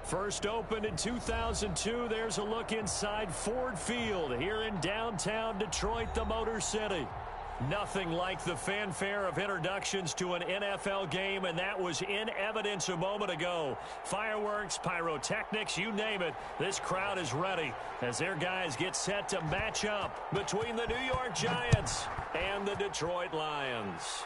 First opened in 2002, there's a look inside Ford Field here in downtown Detroit, the Motor City. Nothing like the fanfare of introductions to an NFL game, and that was in evidence a moment ago. Fireworks, pyrotechnics, you name it, this crowd is ready as their guys get set to match up between the New York Giants and the Detroit Lions.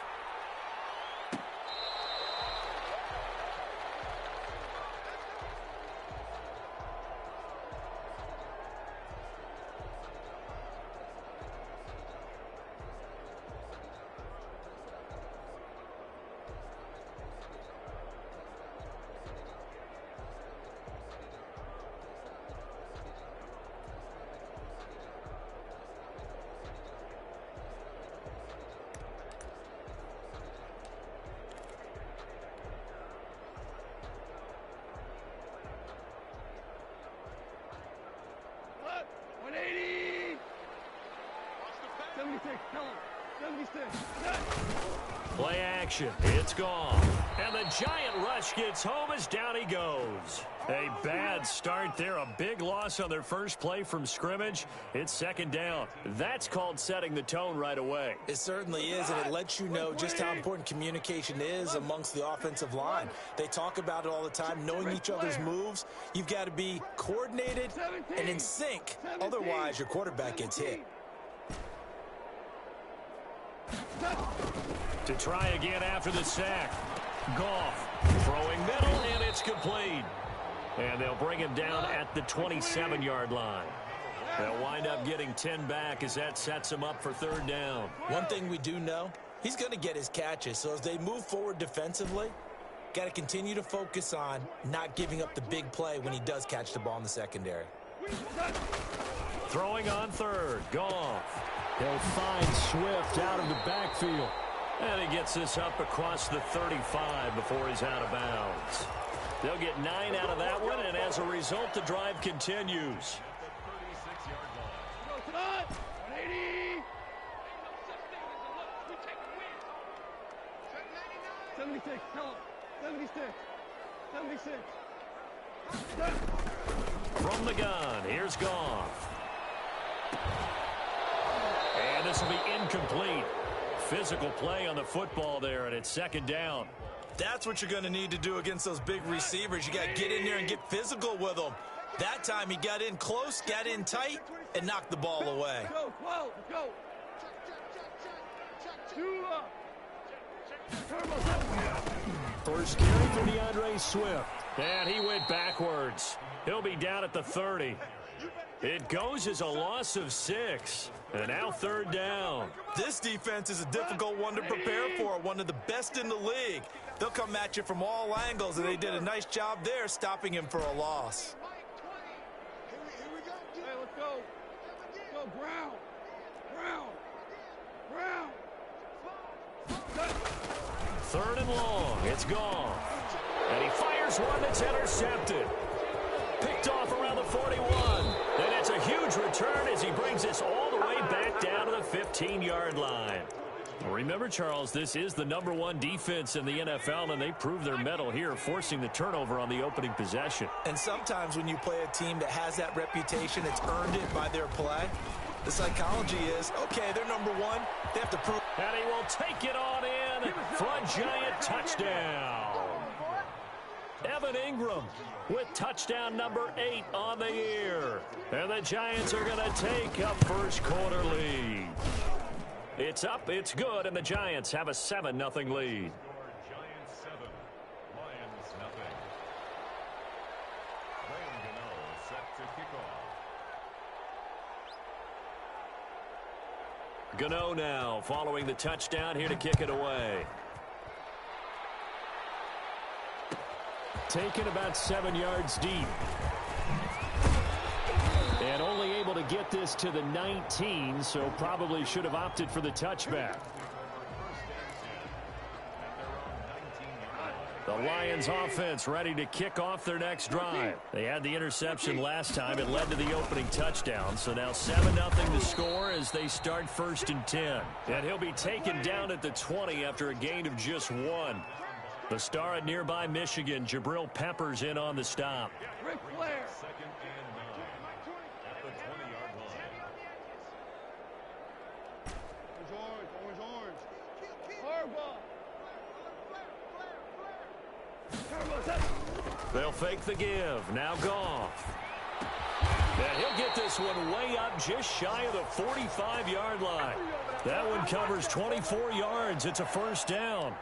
Play action. It's gone. And the Giant rush gets home as down he goes. A bad start there. A big loss on their first play from scrimmage. It's second down. That's called setting the tone right away. It certainly is, and it lets you know just how important communication is amongst the offensive line. They talk about it all the time, knowing each other's moves. You've got to be coordinated and in sync. Otherwise, your quarterback gets hit. To try again after the sack. Goff throwing middle, and it's complete. And they'll bring him down at the 27-yard line. They'll wind up getting 10 back as that sets him up for third down. One thing we do know, he's going to get his catches. So as they move forward defensively, got to continue to focus on not giving up the big play when he does catch the ball in the secondary. Throwing on third. Goff. He'll find Swift out of the backfield. And he gets this up across the 35 before he's out of bounds. They'll get 9 out of that one, and as a result, the drive continues. From the gun, here's Goff. And this will be incomplete. Physical play on the football there, and it's second down. That's what you're going to need to do against those big receivers. You got to get in there and get physical with them. That time he got in close, got in tight, and knocked the ball away. First carry for DeAndre Swift. And he went backwards. He'll be down at the 30. It goes as a loss of 6. And now third down. This defense is a difficult one to prepare for, one of the best in the league. They'll come at you from all angles, and they did a nice job there stopping him for a loss. Hey, let's go. Let's go, Brown. Third and long. It's gone. And he fires one that's intercepted. Picked off around the 41. And it's a huge return as he brings this all the way back down to the 15-yard line. Remember, Charles, this is the #1 defense in the NFL, and they prove their mettle here, forcing the turnover on the opening possession. And sometimes when you play a team that has that reputation, it's earned it by their play. The psychology is, okay, they're #1. They have to prove. And he will take it on in for a Giant touchdown. Evan Ingram with touchdown number 8 on the year. And the Giants are going to take a first quarter lead. It's up, it's good, and the Giants have a 7-0 lead. Giants 7, Lions nothing. Ryan Gano set to kick off. Gano now following the touchdown here to kick it away. Taken about 7 yards deep. And only able to get this to the 19, so probably should have opted for the touchback. The Lions offense ready to kick off their next drive. They had the interception last time. It led to the opening touchdown. So now 7-0 to score as they start 1st and 10. And he'll be taken down at the 20 after a gain of just 1. The star at nearby Michigan, Jabril Peppers, in on the stop. Ric Flair. Second and 9 at the 20-yard line. Orange. Hardball. They'll fake the give. Now Goff. And he'll get this one way up just shy of the 45-yard line. That one covers 24 yards. It's a first down.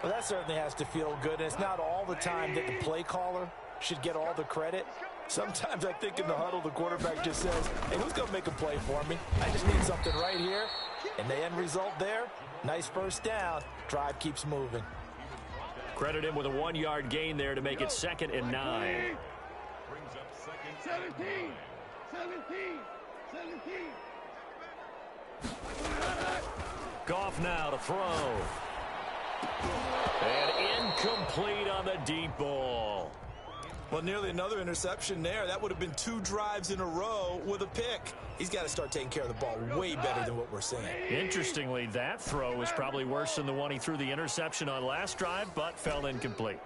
Well, that certainly has to feel good. And it's not all the time that the play caller should get all the credit. Sometimes I think in the huddle, the quarterback just says, hey, who's going to make a play for me? I just need something right here. And the end result there, nice first down. Drive keeps moving. Credit him with a 1-yard gain there to make it 2nd and 9. Brings up second. 17. Goff now to throw. And incomplete on the deep ball. Well, nearly another interception there. That would have been 2 drives in a row with a pick. He's got to start taking care of the ball way better than what we're seeing. Interestingly, that throw is probably worse than the one he threw the interception on last drive, but fell incomplete.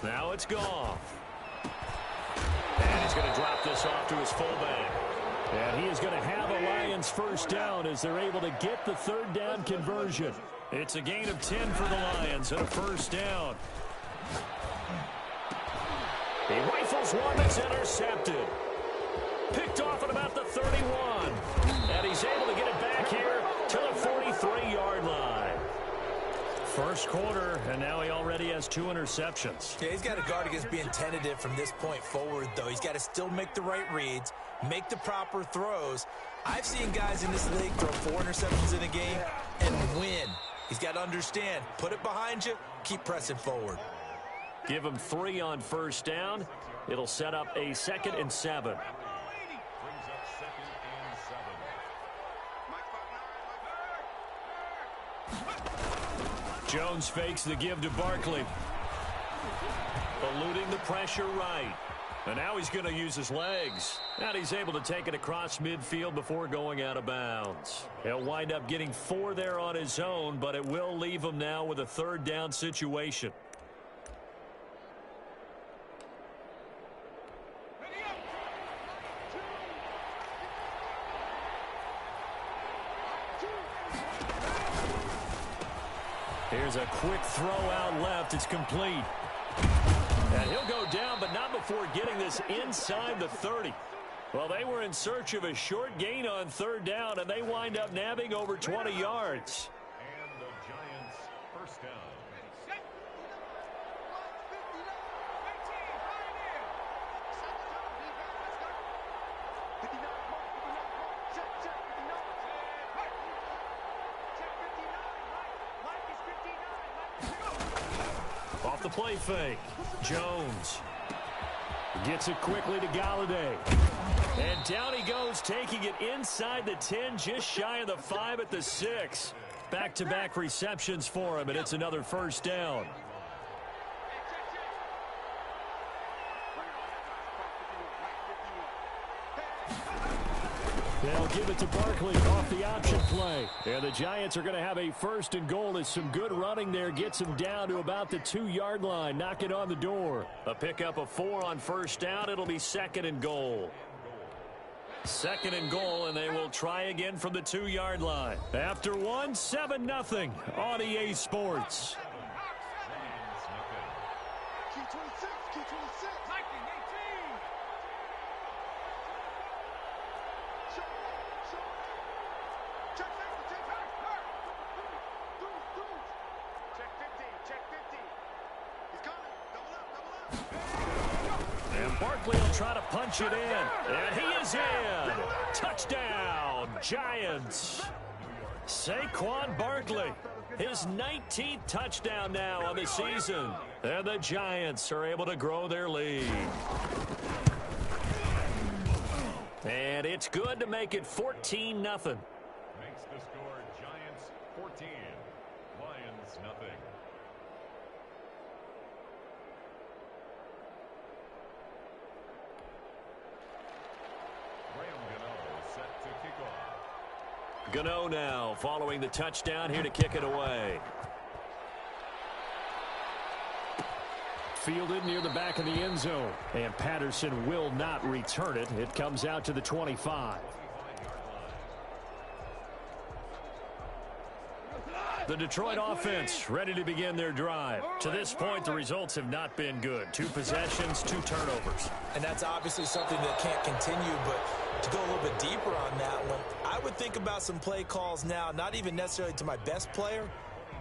Now it's Goff. And he's going to drop this off to his fullback. And he is going to have a Lions first down as they're able to get the 3rd down conversion. It's a gain of 10 for the Lions and a first down. He rifles one that's intercepted. Picked off at about the 31. And he's able to get it back here to the 43-yard line. First quarter, and now he already has 2 interceptions. Yeah, he's got to guard against being tentative from this point forward, though. He's got to still make the right reads, make the proper throws. I've seen guys in this league throw 4 interceptions in a game and win. He's got to understand, put it behind you, keep pressing forward. Give him 3 on first down. It'll set up a 2nd and 7. Brings up second and 7. Jones fakes the give to Barkley. Eluding the pressure right. And now he's going to use his legs. And he's able to take it across midfield before going out of bounds. He'll wind up getting 4 there on his own, but it will leave him now with a 3rd down situation. Here's a quick throw out left. It's complete. And he'll go down, but not before getting this inside the 30. Well, they were in search of a short gain on 3rd down, and they wind up nabbing over 20 yards. And the Giants first down. Off the play fake. Jones gets it quickly to Galladay. And down he goes, taking it inside the 10, just shy of the 5 at the 6. Back-to-back receptions for him, and it's another first down. They'll give it to Barkley off the option play. And the Giants are going to have a 1st and goal as some good running there gets them down to about the 2-yard line. Knock it on the door. A pickup of 4 on first down. It'll be 2nd and goal. 2nd and goal, and they will try again from the 2-yard line. After 1, 7-0 on EA Sports. And Barkley will try to punch it in. And he is in. Touchdown, Giants. Saquon Barkley, his 19th touchdown now on the season. And the Giants are able to grow their lead. And it's good to make it 14-0. Makes the score Giants 14, Lions nothing. Graham Gano set to kick off. Gano now following the touchdown here to kick it away. Fielded near the back of the end zone. And Patterson will not return it. It comes out to the 25. The Detroit offense ready to begin their drive. To this point, the results have not been good. 2 possessions, 2 turnovers. And that's obviously something that can't continue, but to go a little bit deeper on that one, I would think about some play calls now, not even necessarily to my best player,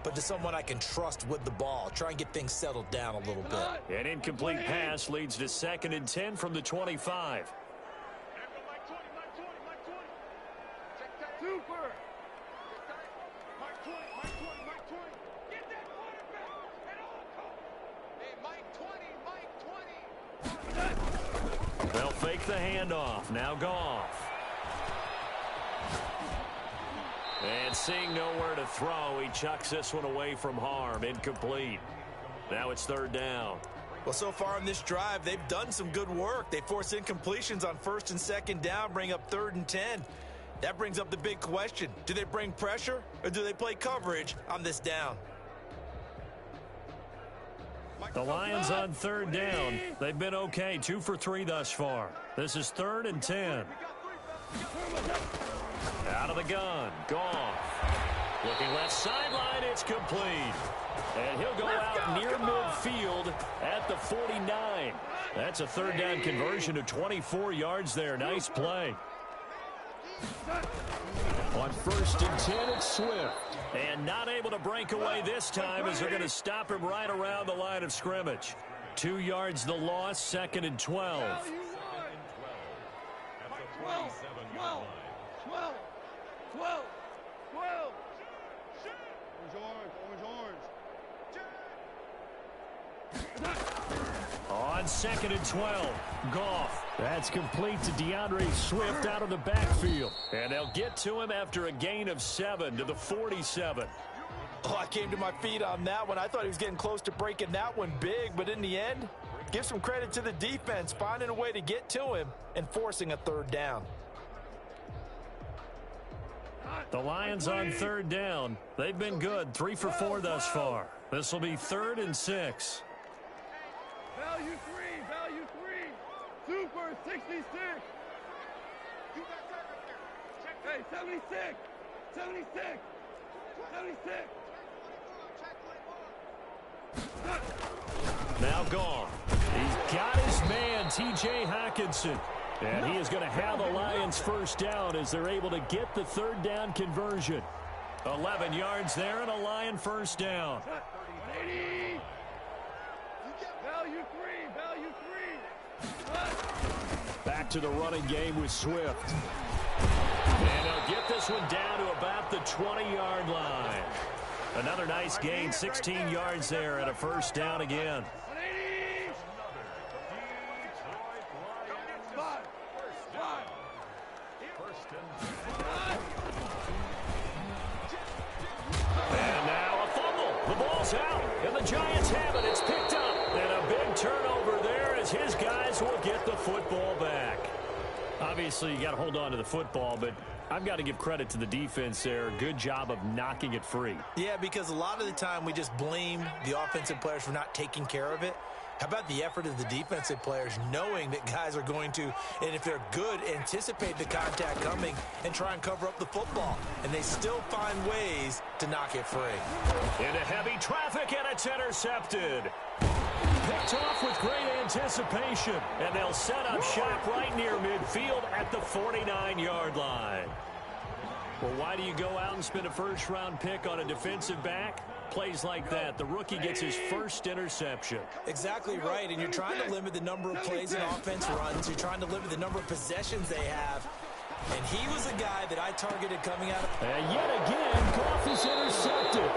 but to someone I can trust with the ball. Try and get things settled down a little bit. An incomplete pass leads to 2nd and 10 from the 25. Super. They'll fake the handoff. Now Goff. And seeing nowhere to throw, he chucks this one away from harm. Incomplete. Now it's 3rd down. Well, so far in this drive, they've done some good work. They force incompletions on 1st and 2nd down, bring up 3rd and 10. That brings up the big question. Do they bring pressure or do they play coverage on this down? The Lions on 3rd down. They've been okay. 2 for 3 thus far. This is 3rd and 10. Out of the gun. Goff. Looking left sideline. It's complete. And he'll go out near midfield at the 49. That's a 3rd down conversion of 24 yards there. Nice play. On 1st and 10, it's Swift. And not able to break away this time as they're going to stop him right around the line of scrimmage. 2 yards the loss, 2nd and 12. 12. On 2nd and 12, Goff. That's complete to DeAndre Swift out of the backfield. And they'll get to him after a gain of 7 to the 47. Oh, I came to my feet on that one. I thought he was getting close to breaking that one big, but in the end, give some credit to the defense, finding a way to get to him and forcing a 3rd down. The Lions on 3rd down. They've been good, 3 for 4 thus far. This will be 3rd and 6. Value 3. Super 66. Hey, 76. 76. Now Goff. He's got his man, T.J. Hockenson. And he is going to have the Lions 1st down as they're able to get the 3rd down conversion. 11 yards there and a Lion 1st down. 80. Value 3. Back to the running game with Swift. And they'll get this one down to about the 20-yard line. Another nice gain, 16 yards there and a 1st down again. And now a fumble. The ball's out, and the Giants have it. It's picked up. And a big turnover there as his guys will get the football back. Obviously, you got to hold on to the football, but I've got to give credit to the defense there. Good job of knocking it free. Yeah, because a lot of the time we just blame the offensive players for not taking care of it. How about the effort of the defensive players knowing that guys are going to, and if they're good, anticipate the contact coming and try and cover up the football. And they still find ways to knock it free. Into heavy traffic, and it's intercepted. Picked off with great anticipation, and they'll set up shop right near midfield at the 49-yard line. Well, why do you go out and spend a 1st-round pick on a defensive back? Plays like that, the rookie gets his 1st interception. Exactly right, and you're trying to limit the number of plays an offense runs. You're trying to limit the number of possessions they have. And he was a guy that I targeted coming out of... And yet again, Goff is intercepted.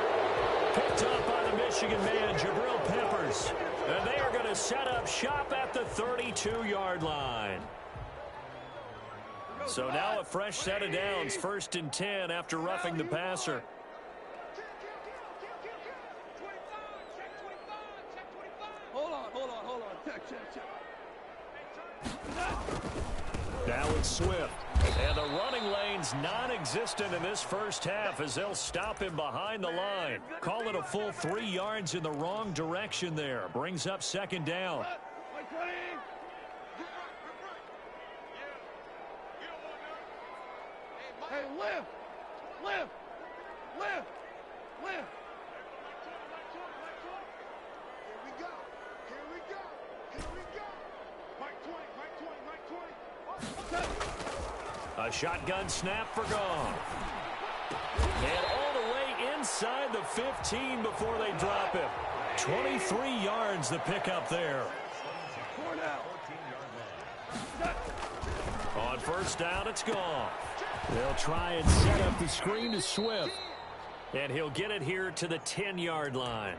Picked up by the Michigan man, Jabril Peppers. And they are going to set up shop at the 32-yard line. So now a fresh set of downs, 1st and 10 after roughing the passer. Hold on. Check. Now it's Swift. And the running lane's non-existent in this first half as they'll stop him behind the line. Call it a full 3 yards in the wrong direction there. Brings up second down. Hey, lift! Lift! Lift! Lift! Here we go! Here we go! Here we go! Mike 20, Mike 20, Mike 20. A shotgun snap for gone. And all the way inside the 15 before they drop him. 23 yards the pickup there. On first down, it's gone. They'll try and set up the screen to Swift. And he'll get it here to the 10-yard line.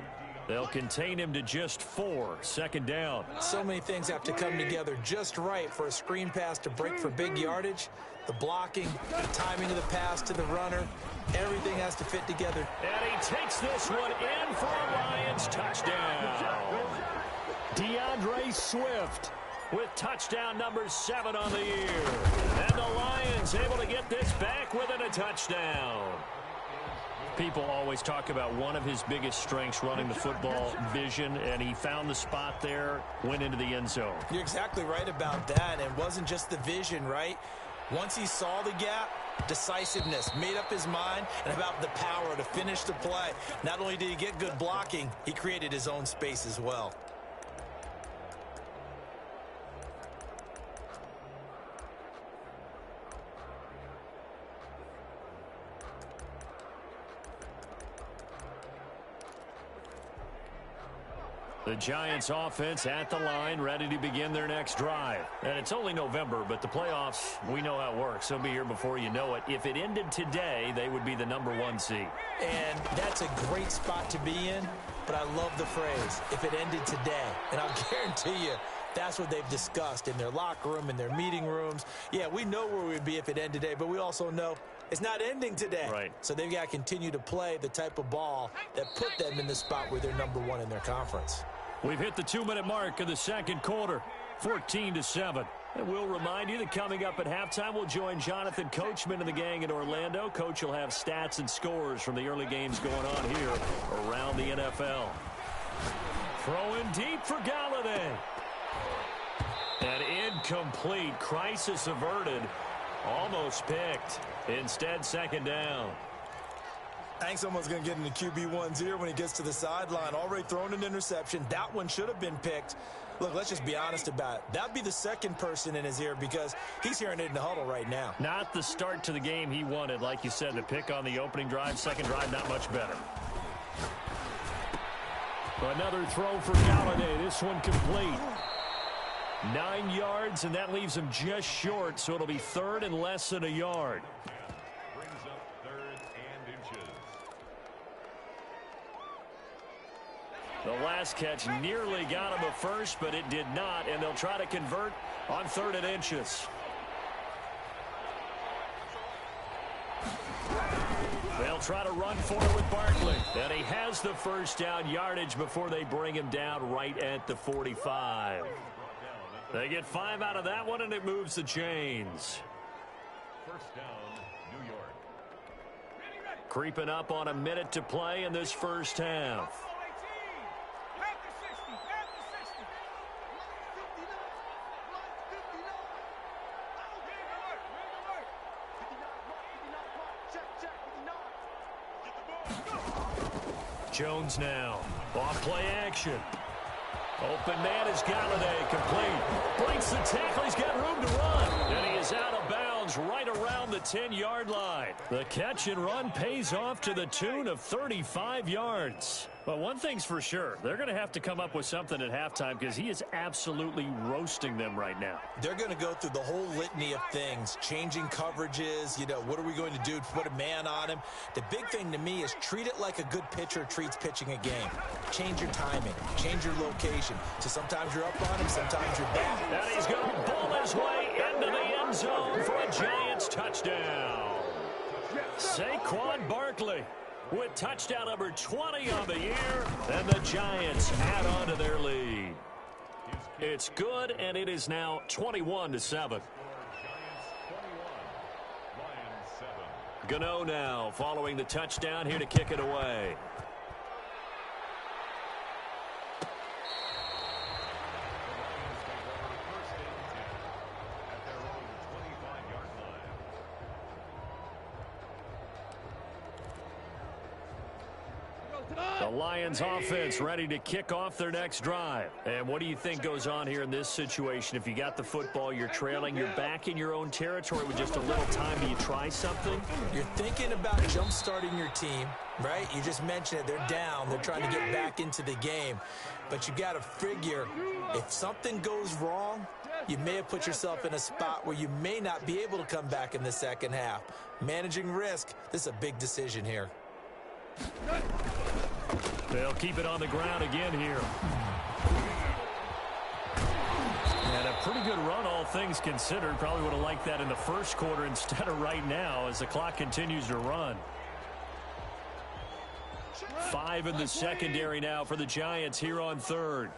They'll contain him to just 4, second down. So many things have to come together just right for a screen pass to break for big yardage. The blocking, the timing of the pass to the runner, everything has to fit together. And he takes this one in for a Lions touchdown. DeAndre Swift with touchdown number 7 on the year. And the Lions able to get this back within a touchdown. People always talk about one of his biggest strengths running the football, vision, and he found the spot there, went into the end zone. You're exactly right about that. It wasn't just the vision, right? Once he saw the gap, decisiveness, made up his mind, and about the power to finish the play. Not only did he get good blocking, he created his own space as well. The Giants offense at the line, ready to begin their next drive. And it's only November, but the playoffs, we know how it works. They'll be here before you know it. If it ended today, they would be the number 1 seed. And that's a great spot to be in, but I love the phrase, if it ended today. And I'll guarantee you, that's what they've discussed in their locker room, in their meeting rooms. Yeah, we know where we'd be if it ended today, but we also know it's not ending today. Right. So they've got to continue to play the type of ball that put them in the spot where they're number 1 in their conference. We've hit the 2-minute mark of the second quarter, 14-7. And we'll remind you that coming up at halftime, we'll join Jonathan Coachman and the gang in Orlando. Coach will have stats and scores from the early games going on here around the NFL. Throwing deep for Galladay. And incomplete. Crisis averted. Almost picked. Instead, second down. I think someone's going to get into QB1's ear when he gets to the sideline. Already thrown an interception. That one should have been picked. Look, let's just be honest about it. That'd be the second person in his ear because he's hearing it in the huddle right now. Not the start to the game he wanted. Like you said, the pick on the opening drive, second drive, not much better. Another throw for Galladay. This one complete. 9 yards, and that leaves him just short, so it'll be third and less than a yard. The last catch nearly got him a first, but it did not, and they'll try to convert on 3rd and inches. They'll try to run for it with Barkley, and he has the first down yardage before they bring him down right at the 45. They get 5 out of that one, and it moves the chains. First down, New York. Creeping up on a minute to play in this first half. Jones now. Off play action. Open man is Galladay. Complete. Breaks the tackle. He's got room to run. And he is out of bounds right around the 10-yard line. The catch and run pays off to the tune of 35 yards. But one thing's for sure. They're going to have to come up with something at halftime because he is absolutely roasting them right now. They're going to go through the whole litany of things, changing coverages, what are we going to do to put a man on him? The big thing to me is treat it like a good pitcher treats pitching a game. Change your timing, change your location. So sometimes you're up on him, sometimes you're back. And he's going to ball his way into the end zone for a Giants touchdown. Saquon Barkley with touchdown number 20 on the year, and the Giants add on to their lead. It's good, and it is now 21-7. Gano now following the touchdown here to kick it away. The Lions offense ready to kick off their next drive. And what do you think goes on here in this situation? If you got the football, you're trailing, you're back in your own territory with just a little time. Do you try something? You're thinking about jump-starting your team, right? You just mentioned it. They're down. They're trying to get back into the game. But you got to figure if something goes wrong, you may have put yourself in a spot where you may not be able to come back in the second half. Managing risk, this is a big decision here. They'll keep it on the ground again here. And a pretty good run, all things considered. Probably would have liked that in the first quarter instead of right now as the clock continues to run. 5 in the secondary now for the Giants here on third.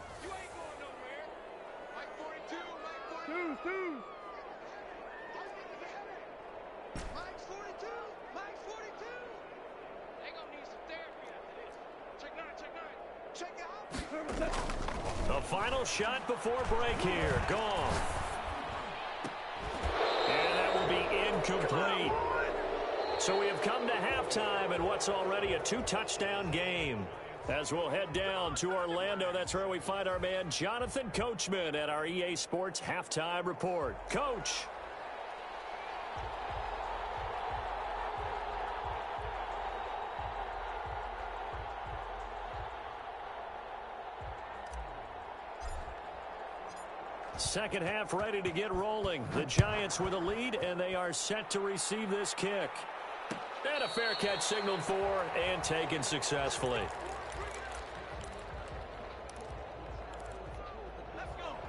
The final shot before break here. Gone. And that will be incomplete. So we have come to halftime in what's already a 2-touchdown game. As we'll head down to Orlando, that's where we find our man Jonathan Coachman at our EA Sports Halftime Report. Coach. Second half ready to get rolling. The Giants with a lead, and they are set to receive this kick. And a fair catch signaled for and taken successfully.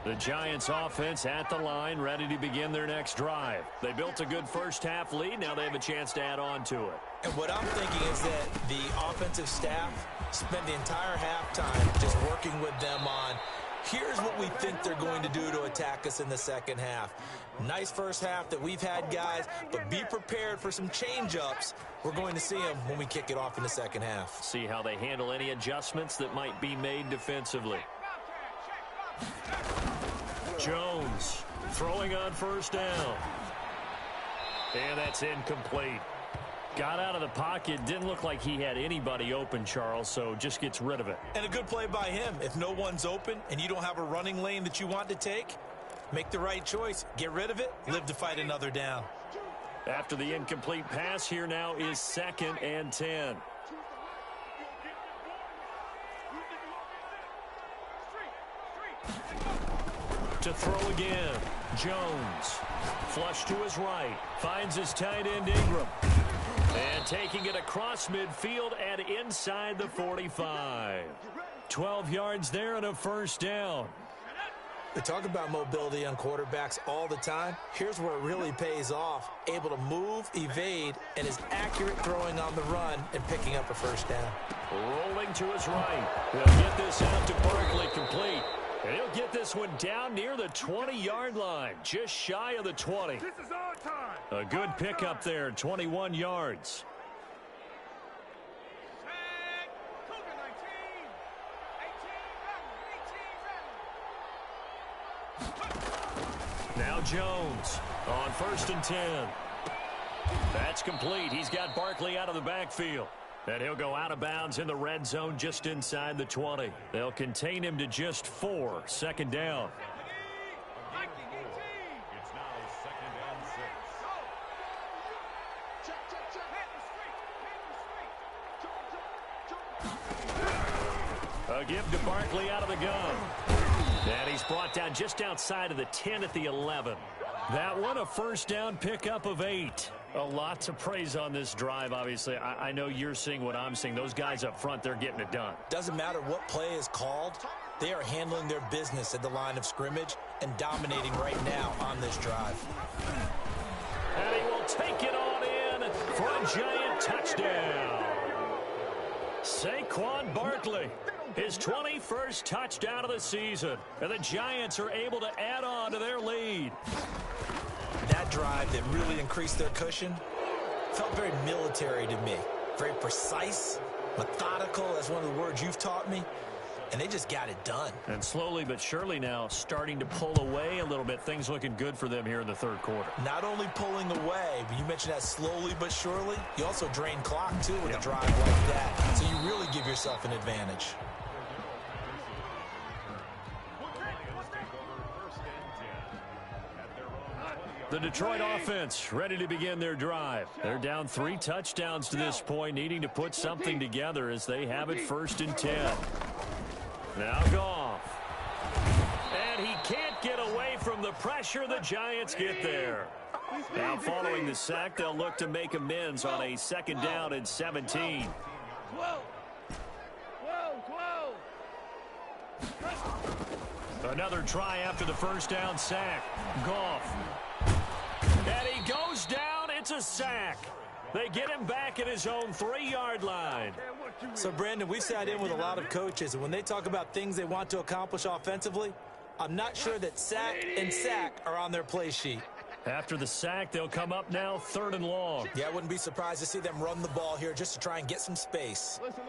The Giants offense at the line, ready to begin their next drive. They built a good first half lead. Now they have a chance to add on to it. And what I'm thinking is that the offensive staff spent the entire halftime just working with them on here's what we think they're going to do to attack us in the second half. Nice first half that we've had, guys, but be prepared for some change-ups. We're going to see them when we kick it off in the second half. See how they handle any adjustments that might be made defensively. Jones throwing on first down. And that's incomplete. Got out of the pocket. Didn't look like he had anybody open, Charles, so just gets rid of it. And a good play by him. If no one's open and you don't have a running lane that you want to take, make the right choice. Get rid of it. Live to fight another down. After the incomplete pass, here now is 2nd and 10. To throw again. Jones. Flush to his right. Finds his tight end Ingram. And taking it across midfield and inside the 45. 12 yards there and a first down. We talk about mobility on quarterbacks all the time. Here's where it really pays off. Able to move, evade, and is accurate throwing on the run and picking up a first down. Rolling to his right. He'll get this out to Barkley complete. And he'll get this one down near the 20-yard line, just shy of the 20. This is our time. A good pickup there, 21 yards. Now Jones on 1st and 10. That's complete. He's got Barkley out of the backfield. And he'll go out of bounds in the red zone just inside the 20. They'll contain him to just 4. 2nd down. It's now 2nd and 6. A give to Barkley out of the gun. And he's brought down just outside of the 10 at the 11. That one a first down pickup of 8. A lot to praise on this drive, obviously. I know you're seeing what I'm seeing. Those guys up front, they're getting it done. Doesn't matter what play is called. They are handling their business at the line of scrimmage and dominating right now on this drive. And he will take it on in for a giant touchdown. Saquon Barkley, his 21st touchdown of the season. And the Giants are able to add on to their lead. That drive that really increased their cushion, felt very military to me. Very precise, methodical. That's one of the words you've taught me. And they just got it done. And slowly but surely now starting to pull away a little bit. Things looking good for them here in the third quarter. Not only pulling away, but you mentioned that slowly but surely. You also drain clock, too, with a drive like that. So you really give yourself an advantage. The Detroit offense ready to begin their drive. They're down 3 touchdowns to this point, needing to put something together as they have it 1st and 10. Now Goff. And he can't get away from the pressure. The Giants get there. Now following the sack, they'll look to make amends on a 2nd down and 17. Another try after the 1st down sack. Goff. And he goes down. It's a sack. They get him back at his own 3-yard line. So, Brandon, we sat in with a lot of coaches, and when they talk about things they want to accomplish offensively, I'm not sure that sack and sack are on their play sheet. After the sack, they'll come up now 3rd and long. Yeah, I wouldn't be surprised to see them run the ball here just to try and get some space. Listen.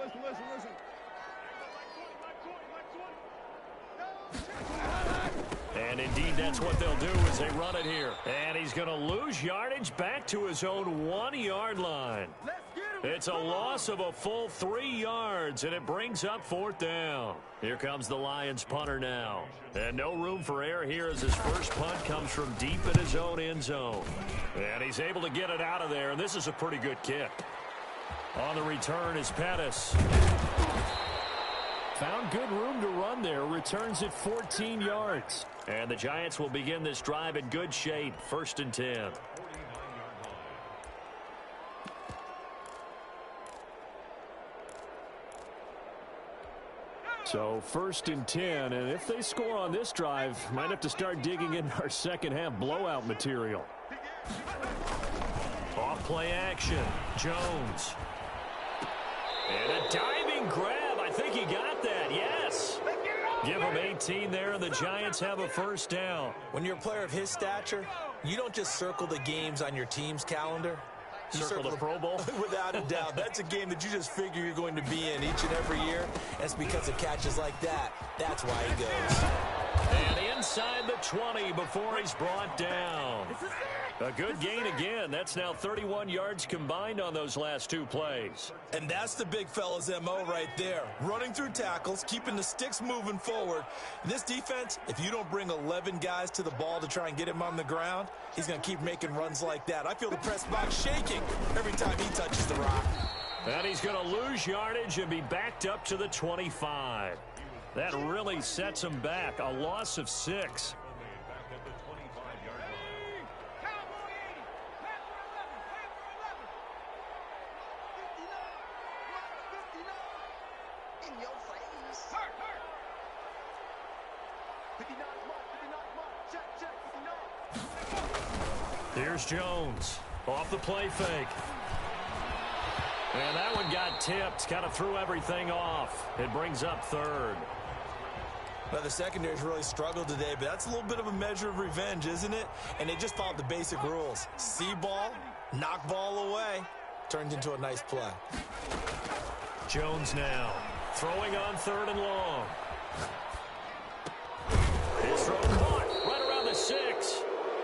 And indeed, that's what they'll do as they run it here. And he's going to lose yardage back to his own 1-yard line. It's a loss of a full 3 yards, and it brings up 4th down. Here comes the Lions punter now. And no room for error here as his first punt comes from deep in his own end zone. And he's able to get it out of there, and this is a pretty good kick. On the return is Pettis. Found good room to run there. Returns at 14 yards. And the Giants will begin this drive in good shape. 1st and 10. So 1st and 10. And if they score on this drive, might have to start digging in our second half blowout material. Off play action. Jones. And a diving grab. I think he got that. Yes. Give him 18 there, and the Giants have a 1st down. When you're a player of his stature, you don't just circle the games on your team's calendar. You Circle the Pro Bowl? Without a doubt. That's a game that you just figure you're going to be in each and every year. And it's because of catches like that. That's why he goes. And inside the 20 before he's brought down. A good gain again. That's now 31 yards combined on those last 2 plays. And that's the big fella's MO right there. Running through tackles, keeping the sticks moving forward. In this defense, if you don't bring 11 guys to the ball to try and get him on the ground, he's going to keep making runs like that. I feel the press box shaking every time he touches the rock. And he's going to lose yardage and be backed up to the 25. That really sets him back. A loss of 6. Here's Jones off the play fake. And that one got tipped. Kind of threw everything off. It brings up 3rd. Well, the secondary's really struggled today, but that's a little bit of a measure of revenge, isn't it? And they just followed the basic rules. See ball, knock ball away. Turned into a nice play. Jones now throwing on 3rd and long. His throw caught right around the 6.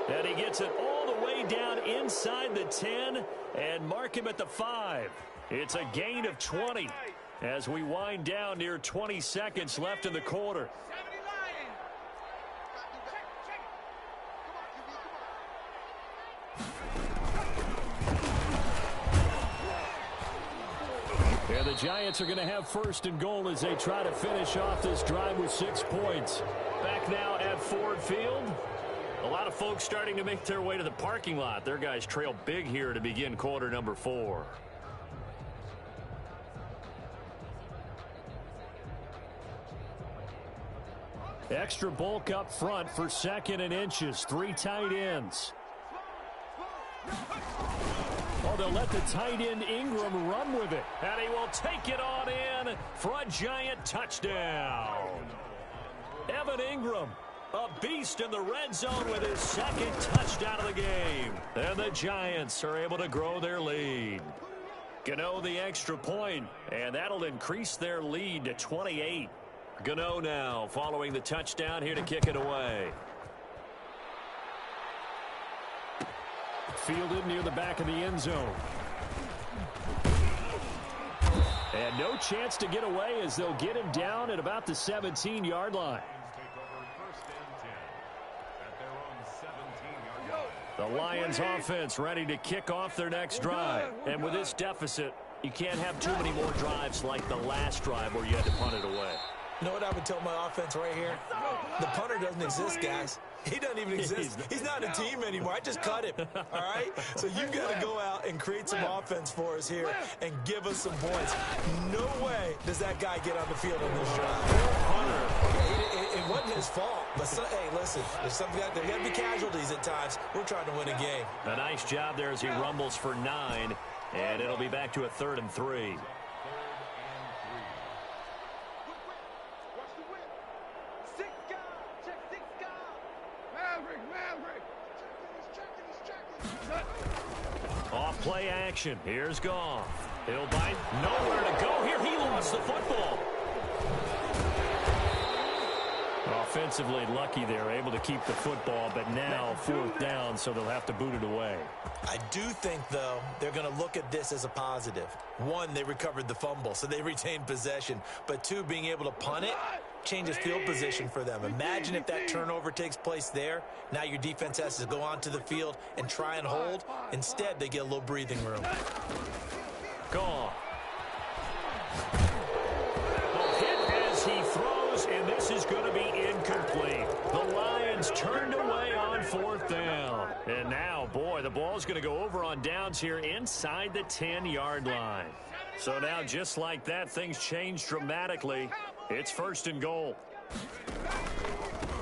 And he gets it all the way down inside the 10 and mark him at the 5. It's a gain of 20 as we wind down near 20 seconds left in the quarter. And the Giants are going to have 1st and goal as they try to finish off this drive with 6 points. Back now at Ford Field. A lot of folks starting to make their way to the parking lot. Their guys trail big here to begin quarter number 4. Extra bulk up front for 2nd and inches. 3 tight ends. Oh, they'll let the tight end Ingram run with it. And he will take it on in for a Giant touchdown. Evan Ingram, A beast in the red zone with his second touchdown of the game. And the Giants are able to grow their lead. Gano the extra point, and that'll increase their lead to 28. Gano now following the touchdown here to kick it away. Fielded near the back of the end zone. And no chance to get away as they'll get him down at about the 17-yard line. The Lions offense ready to kick off their next drive. And with this deficit, you can't have too many more drives like the last drive where you had to punt it away. You know what I would tell my offense right here? The punter doesn't exist, guys. He doesn't even exist. He's not a team anymore. I just cut him, all right? So you've got to go out and create some offense for us here and give us some points. No way does that guy get on the field on this drive. It wasn't his fault. But, hey, listen, there's got to be casualties at times. We're trying to win a game. A nice job there as he rumbles for 9, and it'll be back to a 3rd and 3. Off play action. Here's Goff. He'll bite. Nowhere to go here. He lost the football. Offensively lucky they're able to keep the football, but now 4th down, so they'll have to boot it away. I do think, though, they're going to look at this as a positive. 1, they recovered the fumble, so they retained possession. But 2, being able to punt it changes field position for them. Imagine if that turnover takes place there. Now your defense has to go onto the field and try and hold. Instead, they get a little breathing room. Goff. Hit as he throws, and this is going to be incomplete. The Lions turned away on 4th down. And now, boy, the ball's going to go over on downs here inside the 10-yard line. So now, just like that, things change dramatically. It's 1st and goal.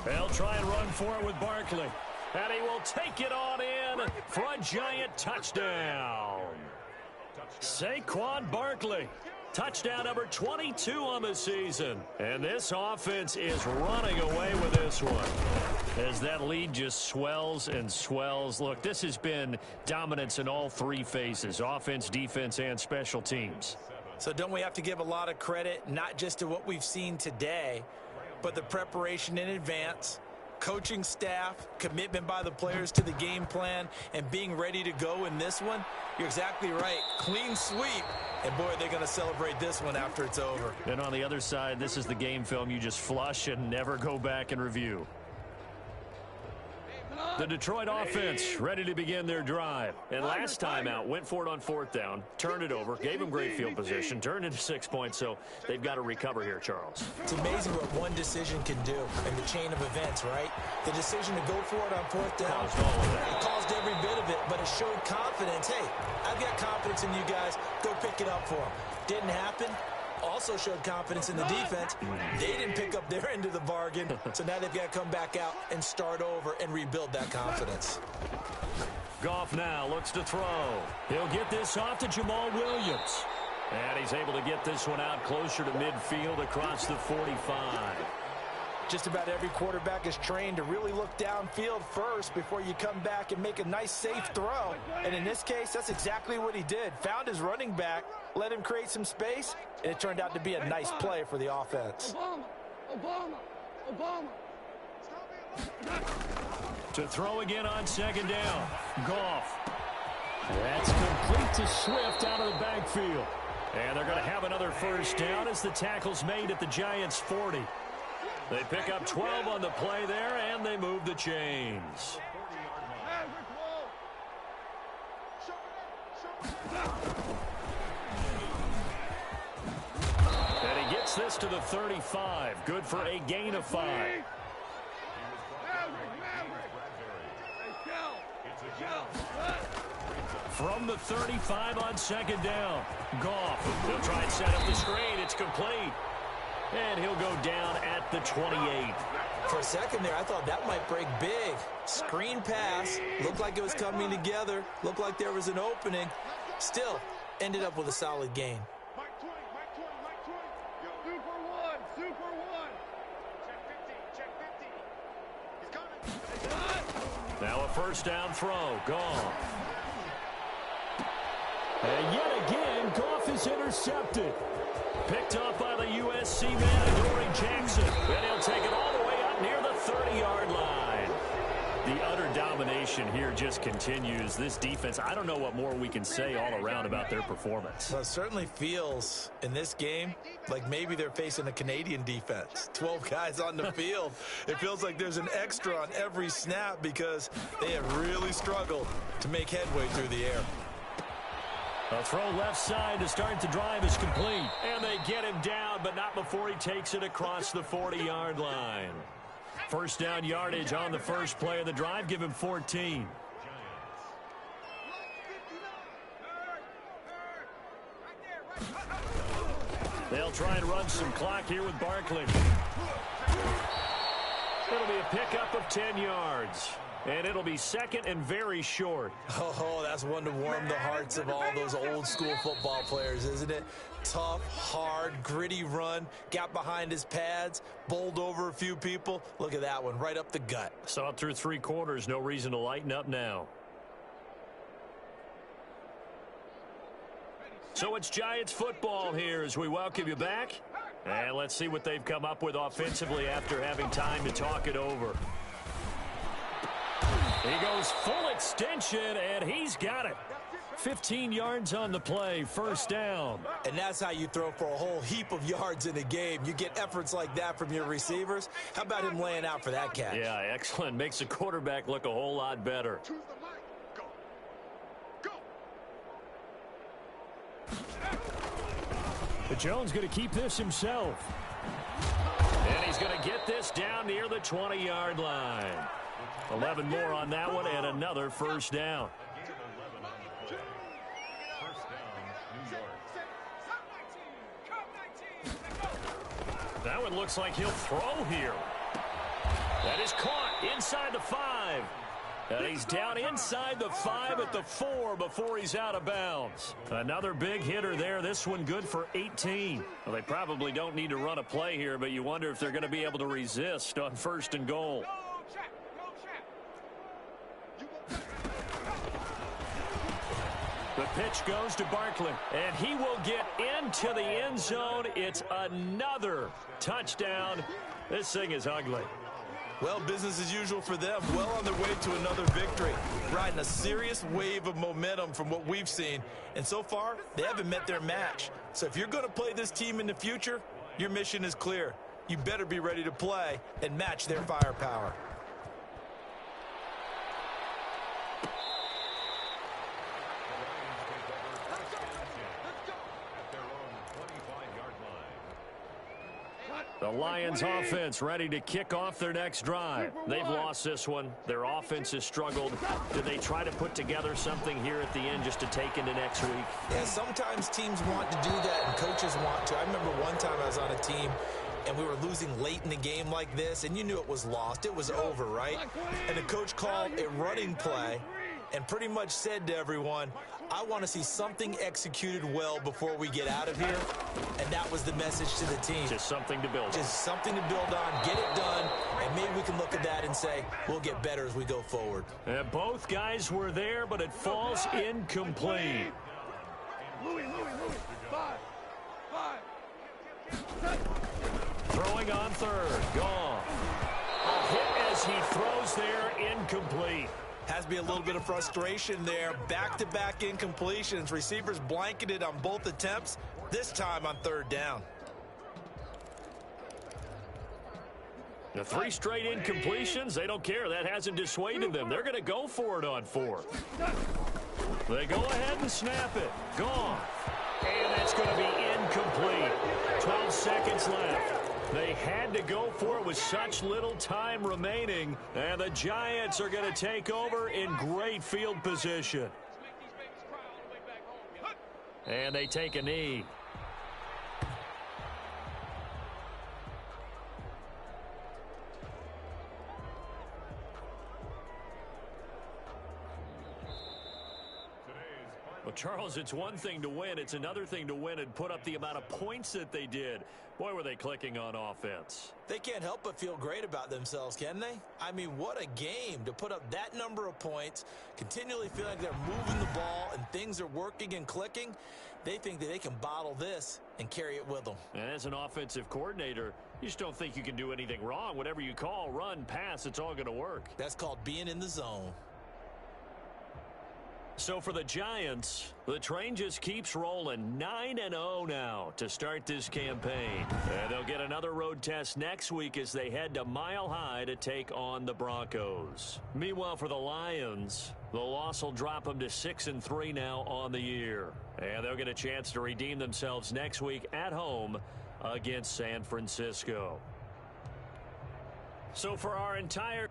They'll try and run for it with Barkley. And he will take it on in for a Giant touchdown. Saquon Barkley. Touchdown number 22 on the season. And this offense is running away with this one. As that lead just swells and swells. Look, this has been dominance in all 3 phases. Offense, defense, and special teams. So don't we have to give a lot of credit, not just to what we've seen today, but the preparation in advance, coaching staff, commitment by the players to the game plan, and being ready to go in this one? You're exactly right. Clean sweep. And, boy, they're going to celebrate this one after it's over. And on the other side, this is the game film you just flush and never go back and review. The Detroit offense ready to begin their drive. And last time out, went for it on 4th down, turned it over, gave them great field position, turned into 6 points, so they've got to recover here, Charles. It's amazing what one decision can do in the chain of events, right? The decision to go for it on 4th down, it caused every bit of it, but it showed confidence. Hey, I've got confidence in you guys. Go pick it up for them. Didn't happen. Also showed confidence in the defense. They didn't pick up their end of the bargain, so now they've got to come back out and start over and rebuild that confidence. Goff now looks to throw. He'll get this off to Jamal Williams. And he's able to get this one out closer to midfield across the 45. Just about every quarterback is trained to really look downfield first before you come back and make a nice, safe throw. And in this case, that's exactly what he did. Found his running back, let him create some space, and it turned out to be a nice play for the offense. Obama. To throw again on 2nd down. Goff. That's complete to Swift out of the backfield. And they're going to have another 1st down as the tackle's made at the Giants' 40. They pick up 12 on the play there, and they move the chains. And he gets this to the 35. Good for a gain of 5. From the 35 on 2nd down. Goff. He'll try and set up the screen. It's complete. And he'll go down at the 28. For a second there, I thought that might break big. Screen pass. Looked like it was coming together. Looked like there was an opening. Still, ended up with a solid gain. Mike 20, Mike 20, Mike 20. Super one. Check 50, check 50. Now a first down throw. Goff. And yet again, Goff is intercepted. Picked off by the USC man, Adoree Jackson. And he'll take it all the way up near the 30-yard line. The utter domination here just continues. This defense, I don't know what more we can say all around about their performance. Well, it certainly feels in this game like maybe they're facing a Canadian defense. 12 guys on the field. It feels like there's an extra on every snap because they have really struggled to make headway through the air. A throw left side to start the drive is complete. And they get him down, but not before he takes it across the 40-yard line. First down yardage on the first play of the drive. Give him 14. They'll try and run some clock here with Barkley. It'll be a pickup of 10 yards. And it'll be second and very short. Oh, that's one to warm the hearts of all those old school football players, isn't it? Tough, hard, gritty run, got behind his pads, bowled over a few people. Look at that one, right up the gut. Saw it through 3 quarters, no reason to lighten up now. So it's Giants football here as we welcome you back. And let's see what they've come up with offensively after having time to talk it over. He goes full extension, and he's got it. 15 yards on the play, first down. And that's how you throw for a whole heap of yards in a game. You get efforts like that from your receivers. How about him laying out for that catch? Yeah, excellent. Makes the quarterback look a whole lot better. Choose the line. Go. Go. But Jones going to keep this himself. And he's going to get this down near the 20-yard line. 11 more on that one, and another first down. That one looks like he'll throw here. That is caught inside the 5. And he's down inside the 5 at the 4 before he's out of bounds. Another big hitter there. This one good for 18. Well, they probably don't need to run a play here, but you wonder if they're going to be able to resist on first and goal. The pitch goes to Barkley, and he will get into the end zone. It's another touchdown. This thing is ugly. Well, business as usual for them. Well on their way to another victory. Riding a serious wave of momentum from what we've seen. And so far, they haven't met their match. So if you're going to play this team in the future, your mission is clear. You better be ready to play and match their firepower. The Lions offense ready to kick off their next drive. They've lost this one. Their offense has struggled. Did they try to put together something here at the end just to take into next week? Yeah, sometimes teams want to do that and coaches want to. I remember one time I was on a team and we were losing late in the game like this, and you knew it was lost. It was over, right? And the coach called a running play and pretty much said to everyone, I want to see something executed well before we get out of here. And that was the message to the team. Just something to build on. Just something to build on, get it done, and maybe we can look at that and say, we'll get better as we go forward. Both guys were there, but it falls incomplete. Louis. 5. Throwing on third. Gone. A hit as he throws there, incomplete. Has to be a little bit of frustration there. Back-to-back incompletions. Receivers blanketed on both attempts, this time on third down. The 3 straight incompletions, they don't care. That hasn't dissuaded them. They're going to go for it on 4th. They go ahead and snap it. Gone. And that's going to be incomplete. 12 seconds left. They had to go for it with such little time remaining. And the Giants are going to take over in great field position. And they take a knee. Well, Charles, it's one thing to win. It's another thing to win and put up the amount of points that they did. Boy, were they clicking on offense. They can't help but feel great about themselves, can they? I mean, what a game to put up that number of points, continually feel like they're moving the ball and things are working and clicking. They think that they can bottle this and carry it with them. And as an offensive coordinator, you just don't think you can do anything wrong. Whatever you call, run, pass, it's all going to work. That's called being in the zone. So for the Giants, the train just keeps rolling. 9-0 now to start this campaign. And they'll get another road test next week as they head to Mile High to take on the Broncos. Meanwhile, for the Lions, the loss will drop them to 6-3 now on the year. And they'll get a chance to redeem themselves next week at home against San Francisco. So for our entire